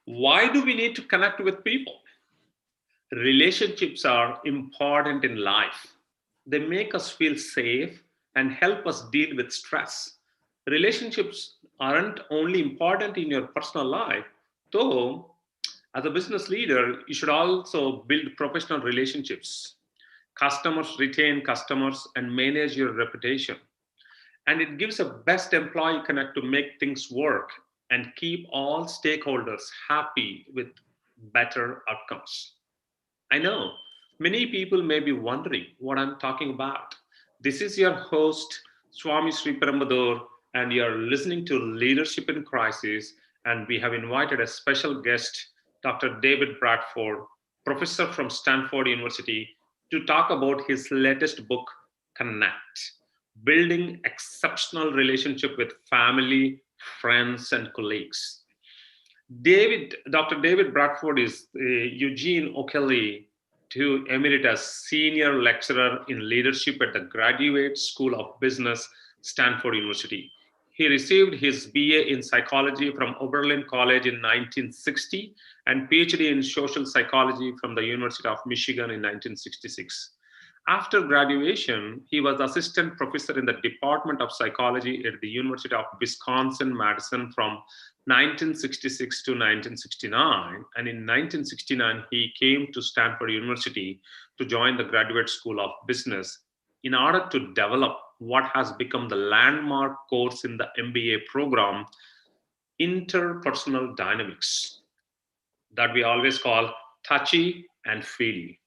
Why do we need to connect with people? Relationships are important in life. They make us feel safe and help us deal with stress. Relationships aren't only important in your personal life, though, as a business leader, you should also build professional relationships. Customers retain customers and manage your reputation. And it gives a best employee connect to make things work and keep all stakeholders happy with better outcomes. I know many people may be wondering what I'm talking about. This is your host, Swami Sri Perambador, and you're listening to Leadership in Crisis. And we have invited a special guest, Dr. David Bradford, professor from Stanford University, to talk about his latest book, Connect, Building Exceptional Relationship with Family, Friends, and Colleagues. Dr. David Bradford is Eugene O'Kelly to Emeritus Senior Lecturer in Leadership at the Graduate School of Business, Stanford University. He received his BA in Psychology from Oberlin College in 1960 and PhD in Social Psychology from the University of Michigan in 1966. After graduation, he was assistant professor in the Department of Psychology at the University of Wisconsin-Madison from 1966 to 1969. And in 1969, he came to Stanford University to join the Graduate School of Business in order to develop what has become the landmark course in the MBA program, Interpersonal Dynamics, that we always call touchy and feely.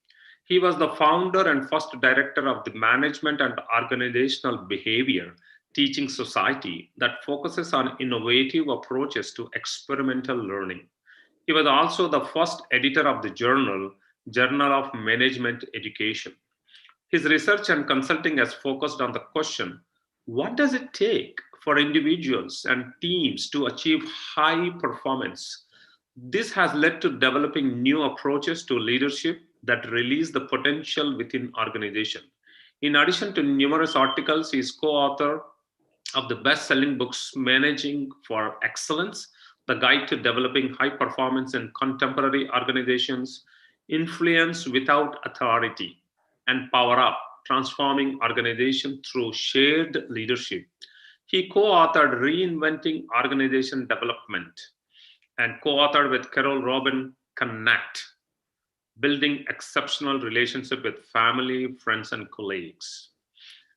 He was the founder and first director of the Management and Organizational Behavior Teaching Society that focuses on innovative approaches to experimental learning. He was also the first editor of the Journal of Management Education. His research and consulting has focused on the question, what does it take for individuals and teams to achieve high performance? This has led to developing new approaches to leadership that release the potential within organization. In addition to numerous articles, he is co-author of the best-selling books Managing for Excellence, The Guide to Developing High Performance in Contemporary Organizations, Influence Without Authority, and Power Up, Transforming Organization Through Shared Leadership. He co-authored Reinventing Organization Development and co-authored with Carol Robin Connect, Building Exceptional Relationship with Family, Friends, and Colleagues.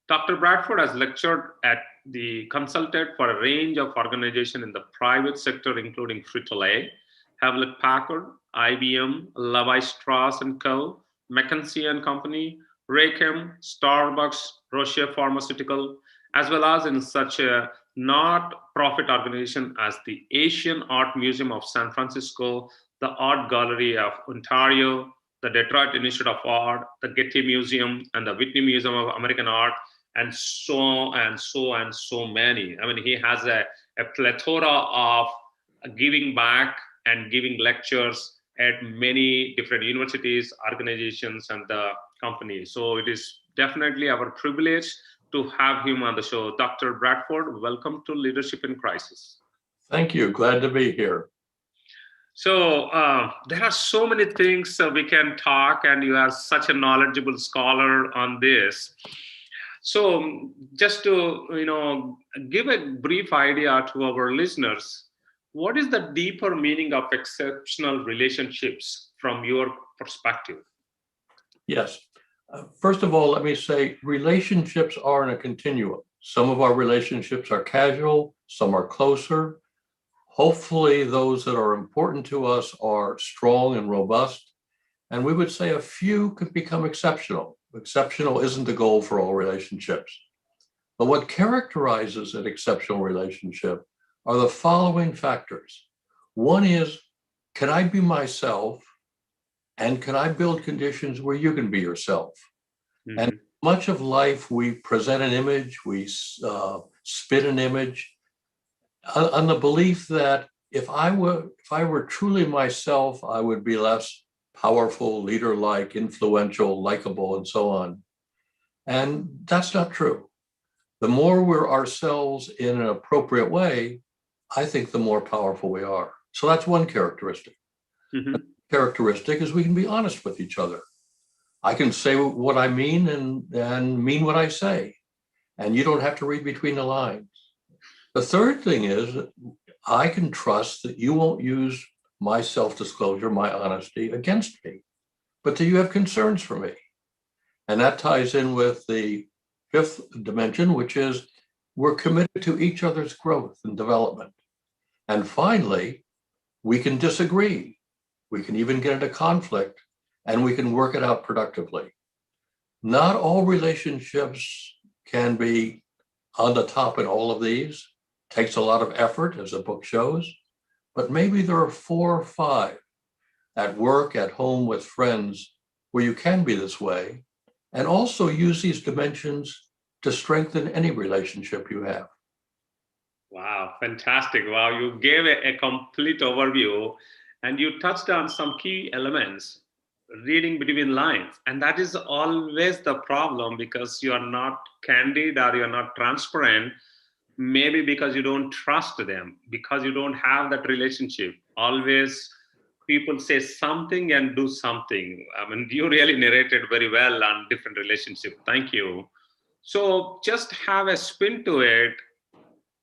Dr. Bradford has lectured at the consulted for a range of organizations in the private sector, including Frito-Lay, Hewlett Packard, IBM, Levi Strauss & Co., McKinsey & Company, Raychem, Starbucks, Roche Pharmaceutical, as well as in such a not-profit organization as the Asian Art Museum of San Francisco, the Art Gallery of Ontario, the Detroit Institute of Art, the Getty Museum, and the Whitney Museum of American Art, and so many. I mean, he has a plethora of giving back and giving lectures at many different universities, organizations, and the companies. So it is definitely our privilege to have him on the show. Dr. Bradford, welcome to Leadership in Crisis. Thank you. Glad to be here. So there are so many things we can talk, and you are such a knowledgeable scholar on this. So just to give a brief idea to our listeners, what is the deeper meaning of exceptional relationships from your perspective? Yes. First of all, let me say relationships are in a continuum. Some of our relationships are casual, some are closer. Hopefully, those that are important to us are strong and robust. And we would say a few could become exceptional. Exceptional isn't the goal for all relationships. But what characterizes an exceptional relationship are the following factors. One is, can I be myself? And can I build conditions where you can be yourself? Mm-hmm. And much of life, we present an image, we spit an image on the belief that if I were truly myself, I would be less powerful, leader-like, influential, likable, and so on. And that's not true. The more we're ourselves in an appropriate way, I think the more powerful we are. So that's one characteristic. Mhm. Characteristic is we can be honest with each other. I can say what I mean and mean what I say, and you don't have to read between the lines. The third thing is I can trust that you won't use my self-disclosure, my honesty against me, but that you have concerns for me. And that ties in with the fifth dimension, which is we're committed to each other's growth and development. And finally, we can disagree. We can even get into conflict, and we can work it out productively. Not all relationships can be on the top in all of these. Takes a lot of effort, as the book shows, but maybe there are 4 or 5 at work, at home, with friends, where you can be this way, and also use these dimensions to strengthen any relationship you have. Wow, fantastic. Wow, you gave a complete overview and you touched on some key elements, reading between lines. And that is always the problem because you are not candid or you're not transparent, maybe because you don't trust them, because you don't have that relationship. Always people say something and do something. I mean, you really narrated very well on different relationships. Thank you. So just have a spin to it,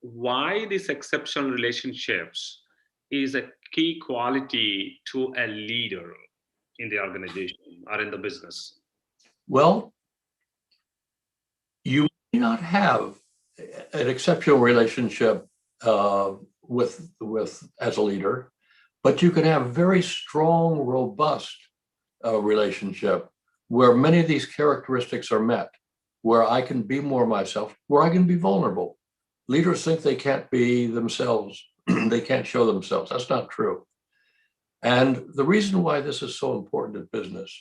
why these exceptional relationships is a key quality to a leader in the organization or in the business. Well, you may not have an exceptional relationship with as a leader, but you can have a very strong, robust relationship where many of these characteristics are met, where I can be more myself, where I can be vulnerable. Leaders think they can't be themselves, they can't show themselves. That's not true. And the reason why this is so important in business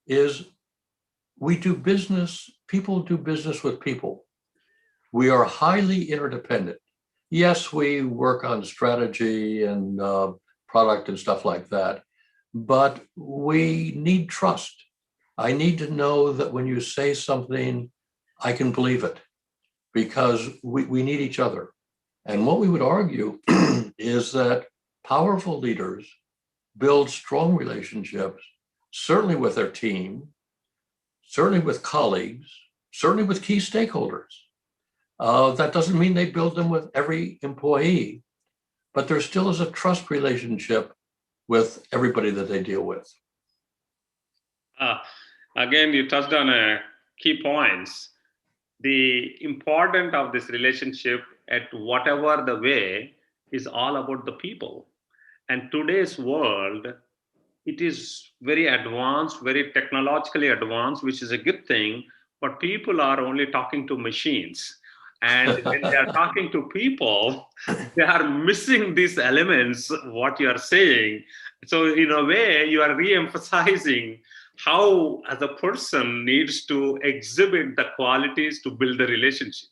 is we do business, people do business with people. We are highly interdependent. Yes, we work on strategy and product and stuff like that, but we need trust. I need to know that when you say something, I can believe it because we need each other. And what we would argue is that powerful leaders build strong relationships, certainly with their team, certainly with colleagues, certainly with key stakeholders. That doesn't mean they build them with every employee, but there still is a trust relationship with everybody that they deal with. Uh, Again, you touched on key points. The importance of this relationship at whatever the way is all about the people. And today's world, it is very advanced, very technologically advanced, which is a good thing, but people are only talking to machines. And when they are talking to people, they are missing these elements, what you are saying. So, in a way, you are re emphasizing how, as a person, needs to exhibit the qualities to build a relationship.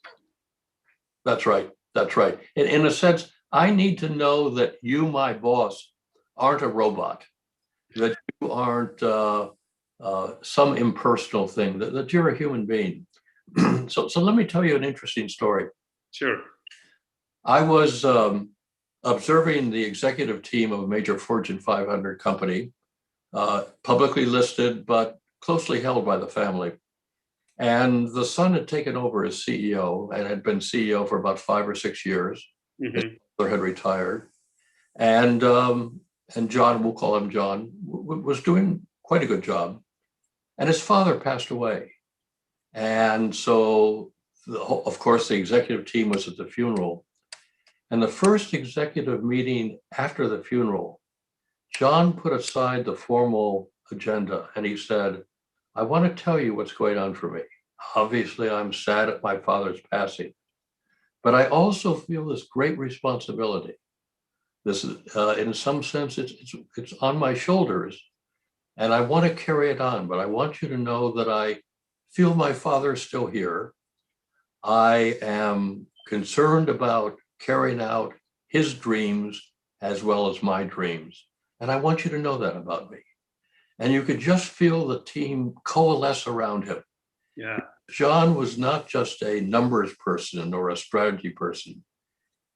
That's right. That's right. In a sense, I need to know that you, my boss, aren't a robot, that you aren't some impersonal thing, that you're a human being. So let me tell you an interesting story. Sure. I was observing the executive team of a major Fortune 500 company, publicly listed, but closely held by the family. And the son had taken over as CEO and had been CEO for about 5 or 6 years. His Mm-hmm. father had retired. And John, we'll call him John, was doing quite a good job. And his father passed away. And so, of course, the executive team was at the funeral. And the first executive meeting after the funeral, John put aside the formal agenda and he said, I want to tell you what's going on for me. Obviously, I'm sad at my father's passing, but I also feel this great responsibility. This is, in some sense, it's on my shoulders, and I want to carry it on. But I want you to know that I feel my father is still here. I am concerned about carrying out his dreams as well as my dreams, and I want you to know that about me. And you could just feel the team coalesce around him. Yeah. John was not just a numbers person or a strategy person.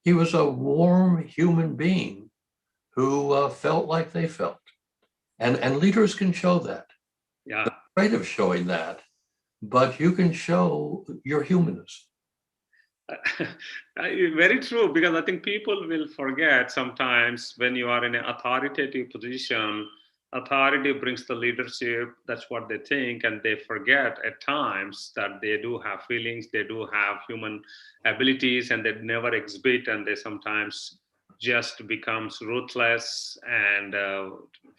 He was a warm human being who felt like they felt. And leaders can show that. Yeah. Afraid of showing that, but you can show your humanness. Very true, because I think people will forget sometimes when you are in an authoritative position, authority brings the leadership. That's what they think, and they forget at times that they do have feelings, they do have human abilities, and they never exhibit, and they sometimes just becomes ruthless and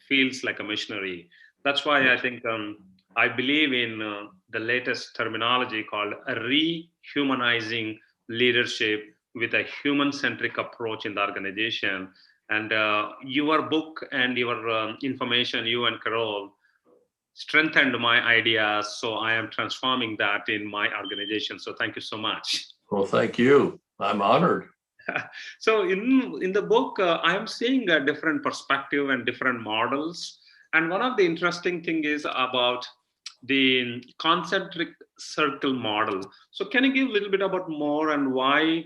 feels like a missionary. That's why I think I believe in the latest terminology called rehumanizing leadership with a human centric approach in the organization. And your book and your information, you and Carol, strengthened my ideas. So I am transforming that in my organization. So thank you so much. Well, thank you. I'm honored. So in the book, I am seeing a different perspective and different models. And one of the interesting thing is about the concentric circle model. So can you give a little bit about more and why?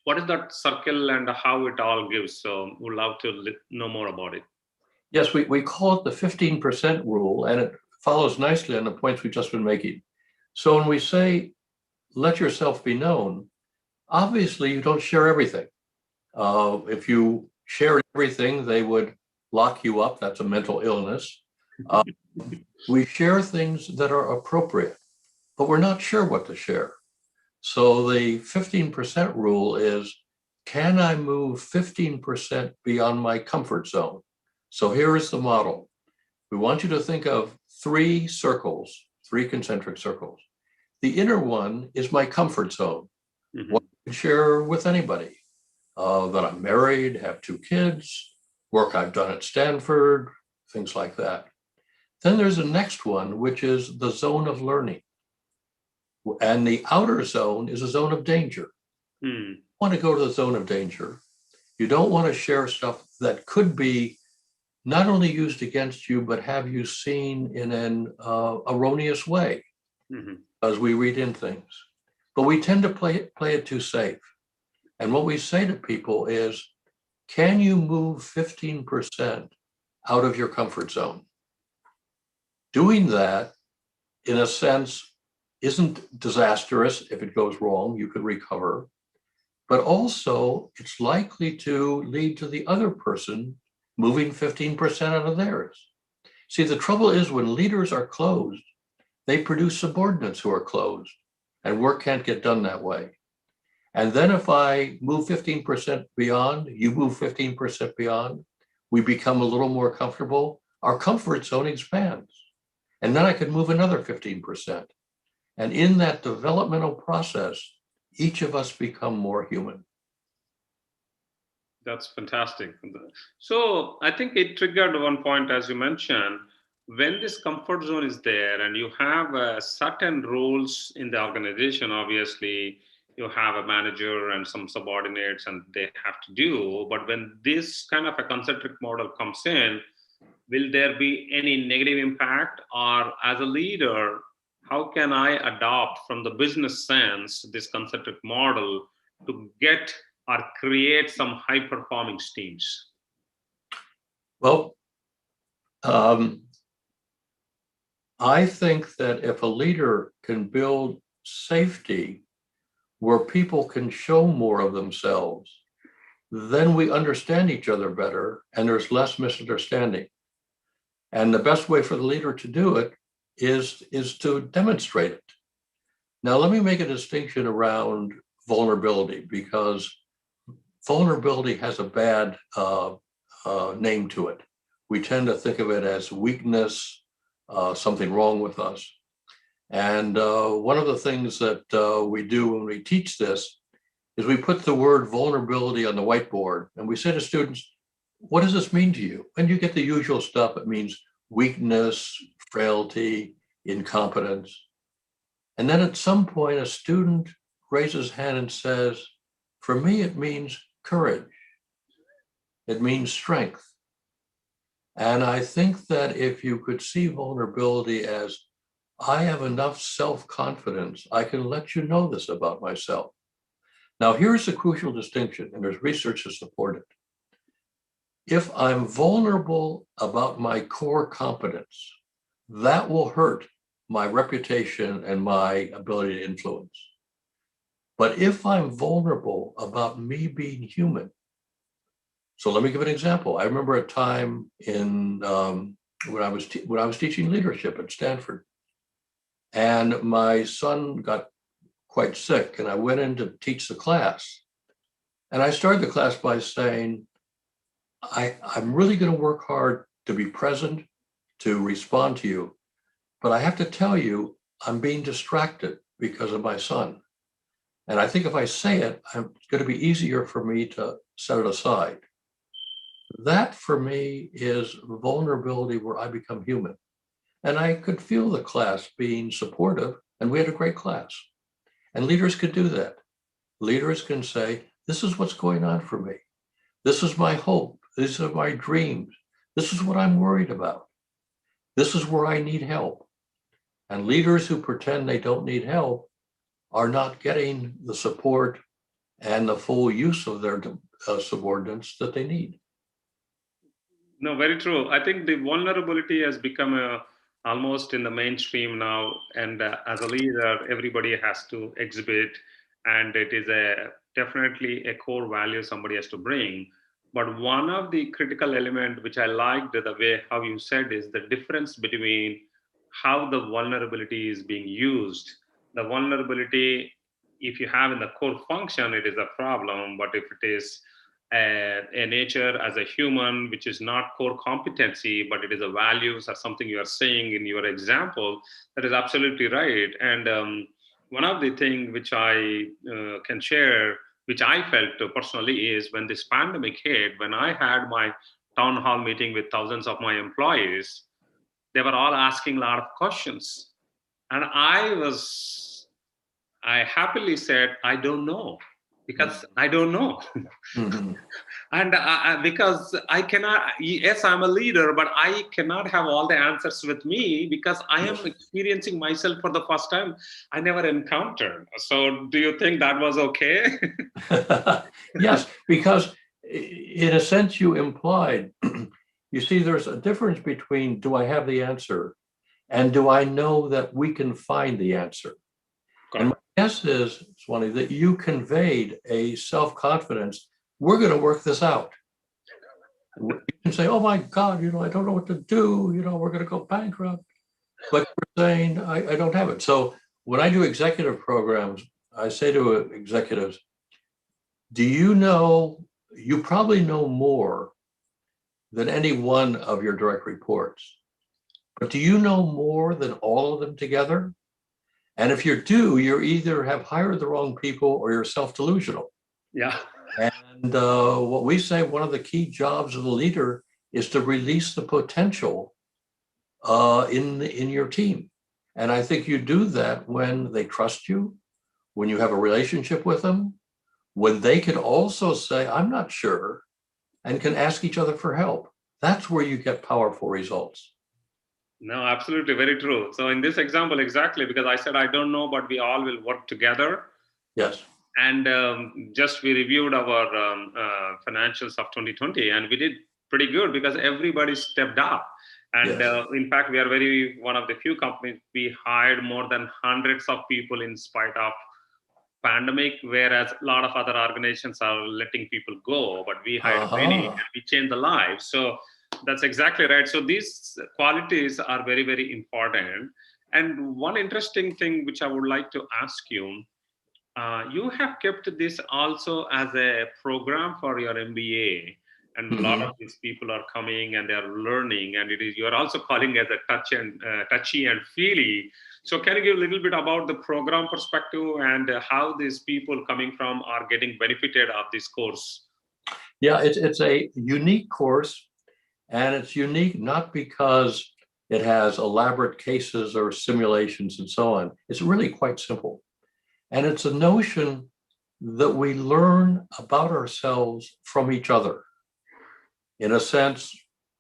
What is that circle and how it all gives? So would love to know more about it. Yes, we call it the 15% rule, and it follows nicely on the points we've just been making. So when we say, let yourself be known, obviously you don't share everything. If you shared everything, they would lock you up. That's a mental illness. Uh, we share things that are appropriate, but we're not sure what to share. So the 15% rule is, can I move 15% beyond my comfort zone? So here is the model. We want you to think of three circles, three concentric circles. The inner one is my comfort zone. Mm-hmm. What I can share with anybody. That I'm married, have two kids, work I've done at Stanford, things like that. Then there's the next one, which is the zone of learning. And the outer zone is a zone of danger. Mm. You want to go to the zone of danger. You don't want to share stuff that could be not only used against you, but have you seen in an erroneous way, Mm-hmm. as we read in things. But we tend to play it too safe. And what we say to people is, can you move 15% out of your comfort zone? Doing that, in a sense, isn't disastrous. If it goes wrong, you could recover. But also, it's likely to lead to the other person moving 15% out of theirs. See, the trouble is when leaders are closed, they produce subordinates who are closed, and work can't get done that way. And then if I move 15% beyond, you move 15% beyond, we become a little more comfortable, our comfort zone expands. And then I could move another 15%. And in that developmental process, each of us become more human. That's fantastic. So I think it triggered one point, as you mentioned, when this comfort zone is there and you have certain roles in the organization, obviously you have a manager and some subordinates and they have to do. But when this kind of a concentric model comes in, will there be any negative impact? Or as a leader, how can I adopt from the business sense this concentric model to get or create some high performing teams? Well, I think that if a leader can build safety where people can show more of themselves, then we understand each other better and there's less misunderstanding. And the best way for the leader to do it is to demonstrate it. Now, let me make a distinction around vulnerability, because vulnerability has a bad name to it. We tend to think of it as weakness, something wrong with us. And one of the things that we do when we teach this is we put the word vulnerability on the whiteboard and we say to students, what does this mean to you? And you get the usual stuff. It means weakness, frailty, incompetence. And then at some point, a student raises his hand and says, for me, it means courage. It means strength. And I think that if you could see vulnerability as, I have enough self-confidence, I can let you know this about myself. Now, here's a crucial distinction, and there's research to support it. if I'm vulnerable about my core competence, that will hurt my reputation and my ability to influence. But if I'm vulnerable about me being human, so let me give an example. I remember a time in when I was teaching leadership at Stanford, and my son got quite sick, and I went in to teach the class. And I started the class by saying, I'm really going to work hard to be present, to respond to you, but I have to tell you, I'm being distracted because of my son. And I think if I say it, it's going to be easier for me to set it aside. That for me is vulnerability where I become human. And I could feel the class being supportive, and we had a great class. And leaders could do that. Leaders can say, this is what's going on for me. This is my hope. These are my dreams. This is what I'm worried about. This is where I need help. And leaders who pretend they don't need help are not getting the support and the full use of their subordinates that they need. No, very true. I think the vulnerability has become almost in the mainstream now, and as a leader, everybody has to exhibit, and it is definitely a core value somebody has to bring. But one of the critical element which I liked the way how you said is the difference between how the vulnerability is being used. The vulnerability, if you have in the core function, it is a problem. But if it is a nature as a human, which is not core competency, but it is a values or something you are saying in your example, that is absolutely right. And one of the things which I can share, which I felt personally, is when this pandemic hit, when I had my town hall meeting with thousands of my employees, they were all asking a lot of questions. And I happily said, I don't know, because I don't know. Mm-hmm. And because I cannot, yes, I'm a leader, but I cannot have all the answers with me because I am Yes. experiencing myself for the first time I never encountered. So do you think that was okay? Yes, because in a sense you implied, you see, there's a difference between do I have the answer and do I know that we can find the answer? And my Correct. guess is, Swani, that you conveyed a self-confidence. We're going to work this out. You can say, oh my God, I don't know what to do. We're going to go bankrupt. But you're saying, I don't have it. So when I do executive programs, I say to executives, do you probably know more than any one of your direct reports, but do you know more than all of them together? And if you do, you either have hired the wrong people or you're self-delusional. Yeah. And what we say, one of the key jobs of the leader is to release the potential in your team. And I think you do that when they trust you, when you have a relationship with them, when they can also say, I'm not sure, and can ask each other for help. That's where you get powerful results. No, absolutely. Very true. So in this example, exactly, because I said, I don't know, but we all will work together. Yes. And just we reviewed our financials of 2020, and we did pretty good because everybody stepped up. And Yes. in fact, we are one of the few companies, we hired more than hundreds of people in spite of pandemic, whereas a lot of other organizations are letting people go, but we hired many Uh-huh. and we changed the lives. So that's exactly right. So these qualities are very, very important. And one interesting thing which I would like to ask you, you have kept this also as a program for your MBA, and a lot Mm-hmm. of these people are coming and they are learning, and it is you are also calling as a touchy and feely. So, can you give a little bit about the program perspective and how these people coming from are getting benefited of this course? Yeah, it's a unique course, and it's unique not because it has elaborate cases or simulations and so on. It's really quite simple. And it's a notion that we learn about ourselves from each other. In a sense,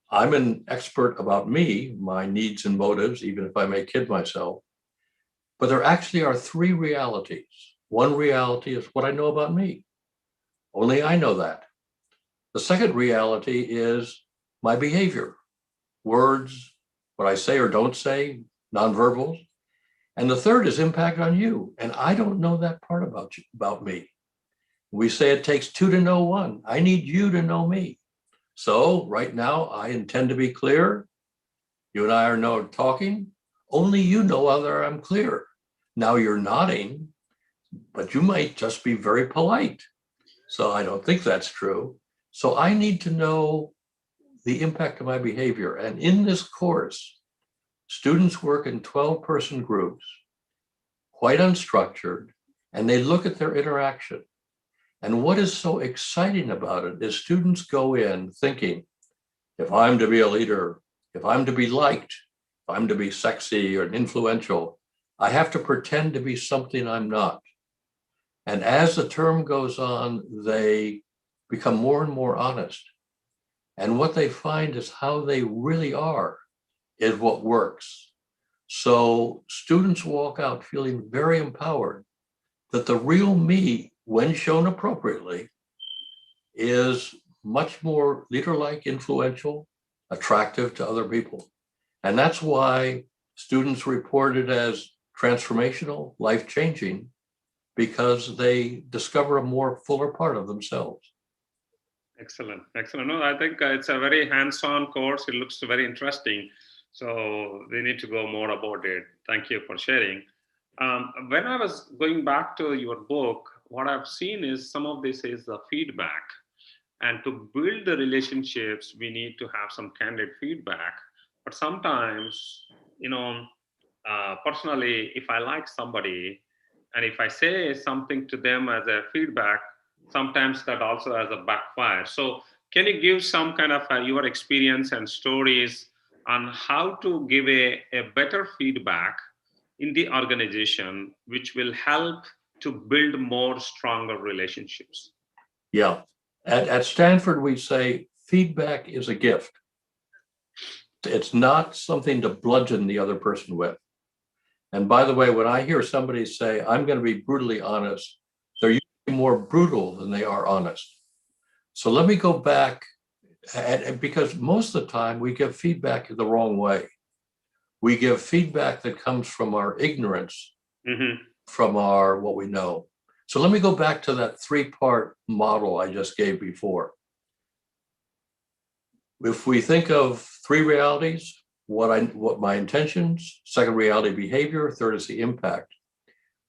I'm an expert about me, my needs and motives, even if I may kid myself. But there actually are three realities. One reality is what I know about me. Only I know that. The second reality is my behavior, words, what I say or don't say, nonverbals. And the third is impact on you. And I don't know that part about you, about me. We say it takes two to know one. I need you to know me. So right now, I intend to be clear. You and I are no talking. Only you know whether I'm clear. Now you're nodding, but you might just be very polite. So I don't think that's true. So I need to know the impact of my behavior. And in this course, students work in 12-person groups, quite unstructured, and they look at their interaction. And what is so exciting about it is students go in thinking, if I'm to be a leader, if I'm to be liked, if I'm to be sexy or influential, I have to pretend to be something I'm not. And as the term goes on, they become more and more honest. And what they find is how they really are is what works. So students walk out feeling very empowered that the real me, when shown appropriately, is much more leader-like, influential, attractive to other people. And that's why students report it as transformational, life-changing, because they discover a more fuller part of themselves. Excellent, excellent. No, I think it's a very hands-on course. It looks very interesting. So we need to go more about it. Thank you for sharing. When I was going back to your book, what I've seen is some of this is the feedback. And to build the relationships, we need to have some candid feedback. But sometimes, you know, personally, if I like somebody and if I say something to them as a feedback, sometimes that also has a backfire. So, can you give some kind of your experience and stories on how to give a better feedback in the organization, which will help to build more stronger relationships? Yeah. At Stanford, we say feedback is a gift. It's not something to bludgeon the other person with. And by the way, when I hear somebody say, I'm going to be brutally honest, they're usually more brutal than they are honest. So let me go back, because most of the time we give feedback the wrong way. We give feedback that comes from our ignorance, from our what we know. So let me go back to that three-part model I just gave before. If we think of three realities, what my intentions, second reality behavior, third is the impact.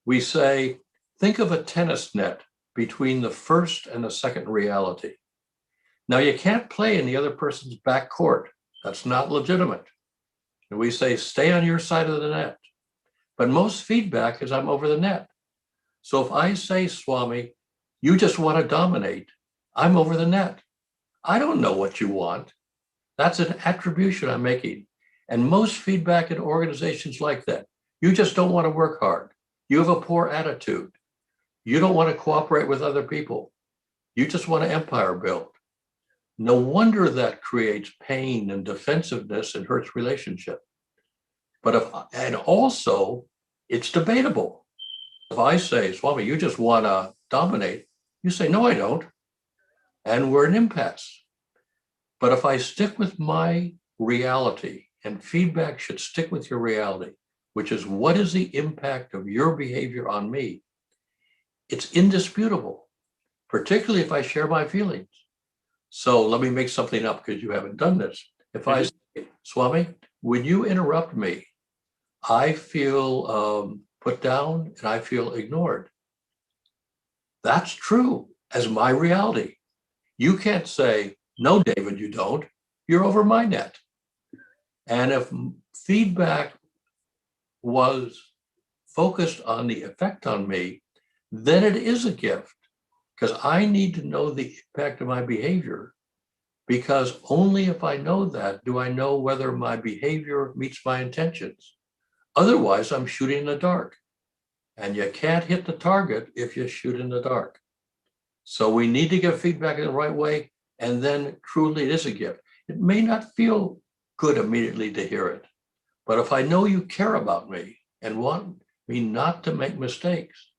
We say, think of a tennis net between the first and the second reality. Now you can't play in the other person's back court. That's not legitimate. And we say, stay on your side of the net. But most feedback is I'm over the net. So if I say, Swami, you just want to dominate, I'm over the net. I don't know what you want. That's an attribution I'm making. And most feedback in organizations like that, you just don't want to work hard. You have a poor attitude. You don't want to cooperate with other people. You just want to empire build. No wonder that creates pain and defensiveness and hurts relationship. And also it's debatable. If I say, Swami, you just want to dominate, you say, no, I don't. And we're an impasse. But if I stick with my reality, and feedback should stick with your reality, which is what is the impact of your behavior on me? It's indisputable, particularly if I share my feelings. So let me make something up because you haven't done this. If I say, Swami, when you interrupt me, I feel put down and I feel ignored. That's true as my reality. You can't say, no, David, you don't. You're over my net. And if feedback was focused on the effect on me, then it is a gift because I need to know the impact of my behavior, because only if I know that do I know whether my behavior meets my intentions. Otherwise, I'm shooting in the dark, and you can't hit the target if you shoot in the dark. So we need to give feedback in the right way, and then truly it is a gift. It may not feel good immediately to hear it, but if I know you care about me and want me not to make mistakes,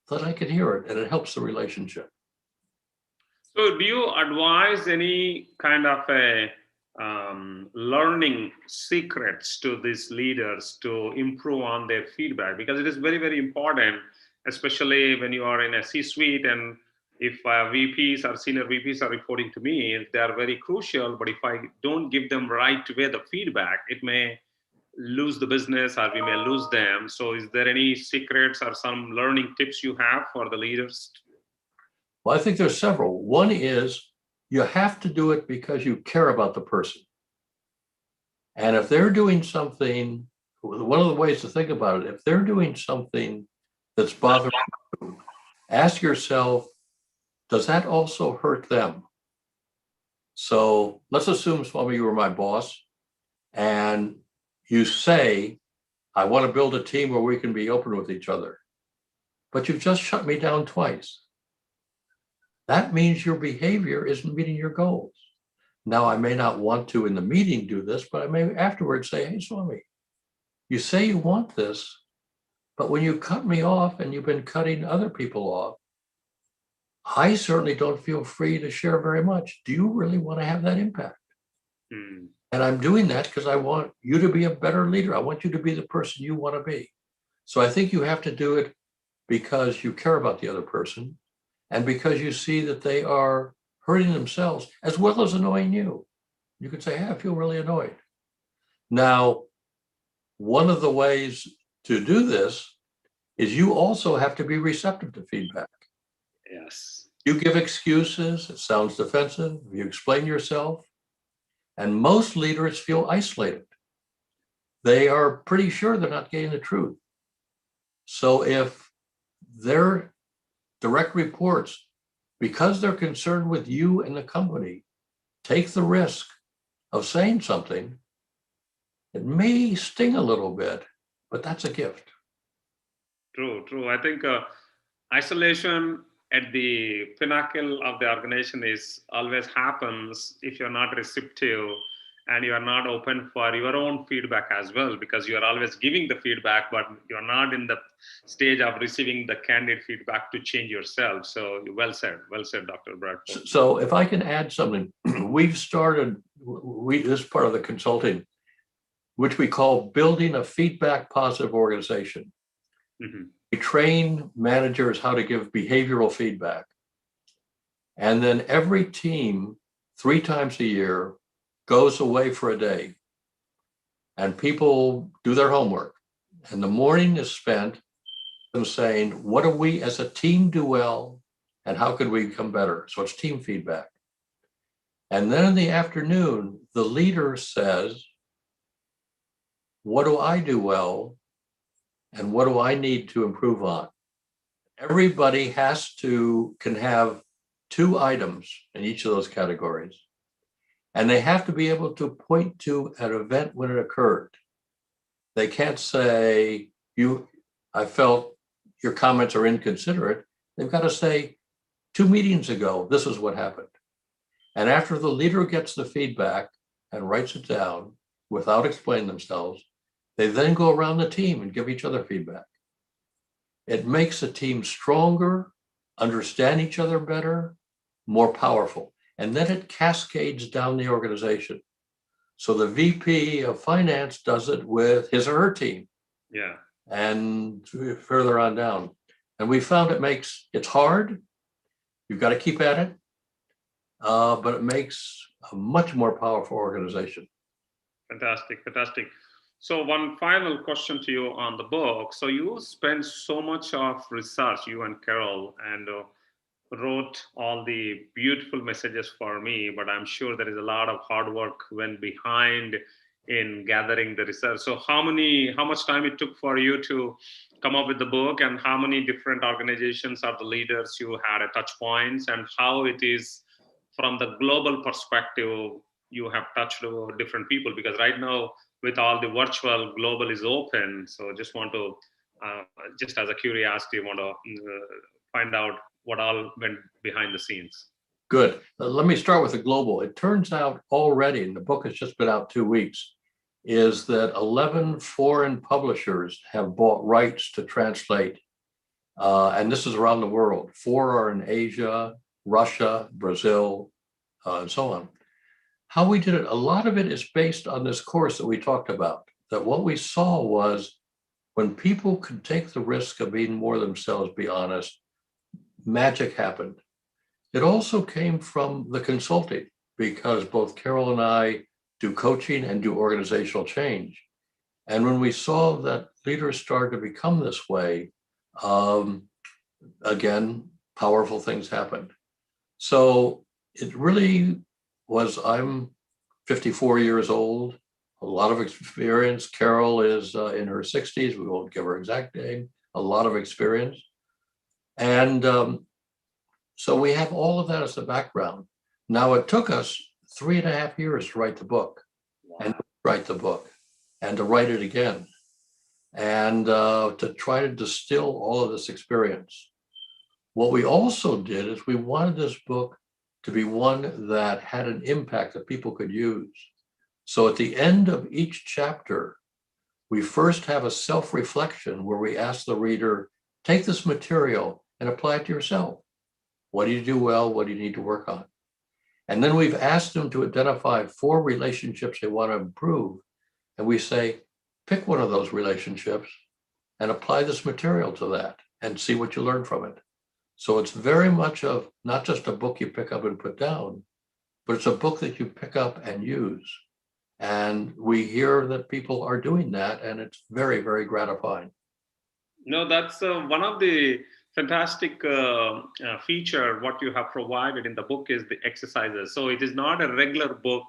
then I can hear it, and it helps the relationship. So, do you advise any kind of a learning secrets to these leaders to improve on their feedback? Because it is very, very important, especially when you are in a C-suite and if VPs or senior VPs are reporting to me, they are very crucial. But if I don't give them right way the feedback, it may lose the business or we may lose them. So, is there any secrets or some learning tips you have for the leaders? Well, I think there's several. One is you have to do it because you care about the person. And if they're doing something, one of the ways to think about it, if they're doing something that's bothering you, ask yourself, does that also hurt them? So let's assume, Swami, you were my boss and you say, I want to build a team where we can be open with each other, but you've just shut me down twice. That means your behavior isn't meeting your goals. Now, I may not want to in the meeting do this, but I may afterwards say, hey, Swami, you say you want this, but when you cut me off and you've been cutting other people off, I certainly don't feel free to share very much. Do you really want to have that impact? Hmm. And I'm doing that because I want you to be a better leader. I want you to be the person you want to be. So I think you have to do it because you care about the other person and because you see that they are hurting themselves as well as annoying you. You could say, hey, I feel really annoyed. Now, one of the ways to do this is you also have to be receptive to feedback. Yes. You give excuses, it sounds defensive, you explain yourself, and most leaders feel isolated. They are pretty sure they're not getting the truth. So if their direct reports, because they're concerned with you and the company, take the risk of saying something, it may sting a little bit, but that's a gift. True, true. I think isolation at the pinnacle of the organization is always happens if you're not receptive and you are not open for your own feedback as well, because you are always giving the feedback, but you're not in the stage of receiving the candid feedback to change yourself. So well said, Dr. Bradford. So if I can add something, we've started, this is part of the consulting, which we call building a feedback positive organization. Mhm. We train managers how to give behavioral feedback. And then every team, 3 times a year, goes away for a day. And people do their homework. And the morning is spent them saying, what do we as a team do well? And how could we become better? So it's team feedback. And then in the afternoon, the leader says, what do I do well? And what do I need to improve on? Everybody can have 2 items in each of those categories. And they have to be able to point to an event when it occurred. They can't say, I felt your comments are inconsiderate. They've got to say, 2 meetings ago, this is what happened. And after the leader gets the feedback and writes it down without explaining themselves, they then go around the team and give each other feedback. It makes the team stronger, understand each other better, more powerful. And then it cascades down the organization. So the VP of finance does it with his or her team. Yeah. And further on down. And we found it's hard. You've got to keep at it. But it makes a much more powerful organization. Fantastic, fantastic. So one final question to you on the book. So you spent so much of research, you and Carol, and wrote all the beautiful messages for me, but I'm sure there is a lot of hard work went behind in gathering the research. So how much time it took for you to come up with the book, and how many different organizations are the leaders you had a touch points, and how it is from the global perspective you have touched different people, because right now with all the virtual global is open. So just want to uh, just as a curiosity want to find out what all went behind the scenes. Good. Let me start with the global. It turns out already, and the book has just been out 2 weeks, is that 11 foreign publishers have bought rights to translate. And this is around the world. 4 are in Asia, Russia, Brazil, and so on. How we did it, a lot of it is based on this course that we talked about, that what we saw was when people could take the risk of being more themselves, be honest, magic happened. It also came from the consulting because both Carol and I do coaching and do organizational change. And when we saw that leaders started to become this way, um, again, powerful things happened. So it really was, I'm 54 years old, a lot of experience. Carol is in her 60s. We won't give her exact name, a lot of experience. And so we have all of that as the background. Now, it took us 3.5 years to write the book and write the book and to write it again and to try to distill all of this experience. What we also did is we wanted this book to be one that had an impact that people could use. So at the end of each chapter, we first have a self-reflection where we ask the reader, take this material and apply it to yourself. What do you do well? What do you need to work on? And then we've asked them to identify 4 relationships they want to improve. And we say, pick one of those relationships and apply this material to that and see what you learn from it. So it's very much of not just a book you pick up and put down, but it's a book that you pick up and use. And we hear that people are doing that, and it's very, very gratifying. No, that's one of the fantastic feature what you have provided in the book is the exercises. So it is not a regular book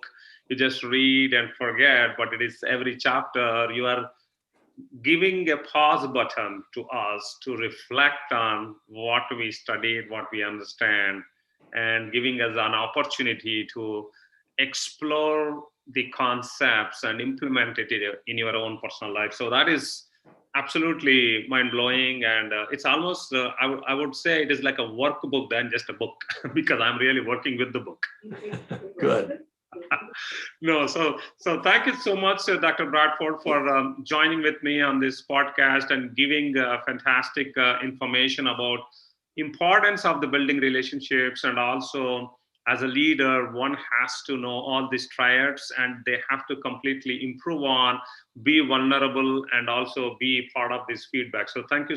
you just read and forget, but it is every chapter you are giving a pause button to us to reflect on what we studied, what we understand, and giving us an opportunity to explore the concepts and implement it in your own personal life. So that is absolutely mind blowing, and it's almost I would say it is like a workbook than just a book because I'm really working with the book. Good. No, so thank you so much, Dr. Bradford, for joining with me on this podcast and giving fantastic information about importance of the building relationships. And also as a leader, one has to know all these triads and they have to completely improve on, be vulnerable, and also be part of this feedback. So thank you